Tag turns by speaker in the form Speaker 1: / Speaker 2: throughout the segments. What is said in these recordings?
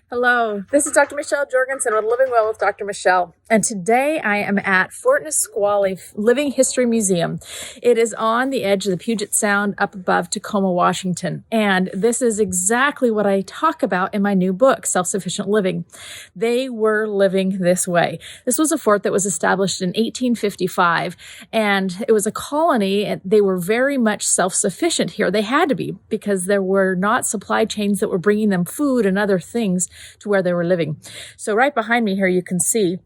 Speaker 1: Hello, this is Dr. Michelle Jorgensen with Living Well with Dr. Michelle. And today I am at Fort Nisqually Living History Museum. It is on the edge of the Puget Sound up above Tacoma, Washington. And this is exactly what I talk about in my new book, Self-Sufficient Living. They were living this way. This was a fort that was established in 1855, and it was a colony, and they were very much self-sufficient here. They had to be, because there were not supply chains that were bringing them food and other things to where they were living. So right behind me here, you can see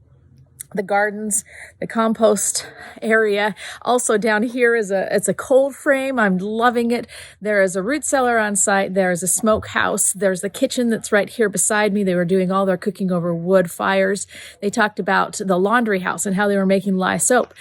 Speaker 1: the gardens, the compost area. Also down here it's a cold frame. I'm loving it. There is a root cellar on site. There's a smokehouse. There's the kitchen that's right here beside me. They were doing all their cooking over wood fires. They talked about the laundry house and how they were making lye soap.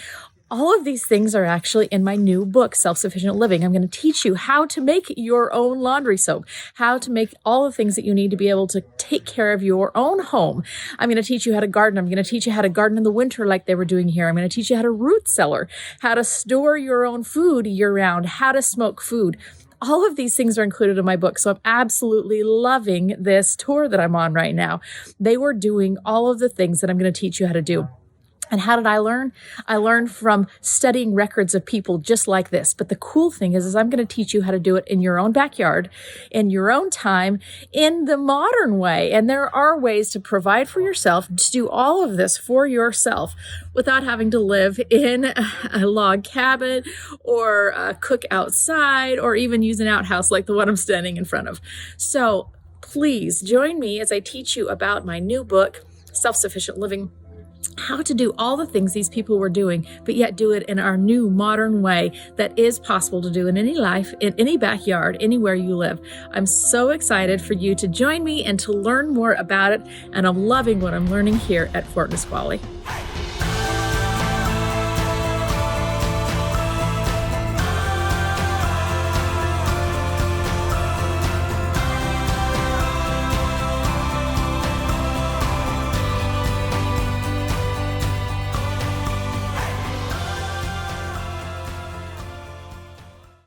Speaker 1: All of these things are actually in my new book, Self-Sufficient Living. I'm going to teach you how to make your own laundry soap, how to make all the things that you need to be able to take care of your own home. I'm going to teach you how to garden. I'm going to teach you how to garden in the winter like they were doing here. I'm going to teach you how to root cellar, how to store your own food year-round, how to smoke food. All of these things are included in my book, so I'm absolutely loving this tour that I'm on right now. They were doing all of the things that I'm going to teach you how to do. And how did I learn? I learned from studying records of people just like this. But the cool thing is I'm going to teach you how to do it in your own backyard, in your own time, in the modern way. And there are ways to provide for yourself, to do all of this for yourself without having to live in a log cabin or cook outside or even use an outhouse like the one I'm standing in front of. So please join me as I teach you about my new book, Self-Sufficient Living. How to do all the things these people were doing, but yet do it in our new modern way that is possible to do in any life, in any backyard, anywhere you live. I'm so excited for you to join me and to learn more about it, and I'm loving what I'm learning here at Fort Nisqually.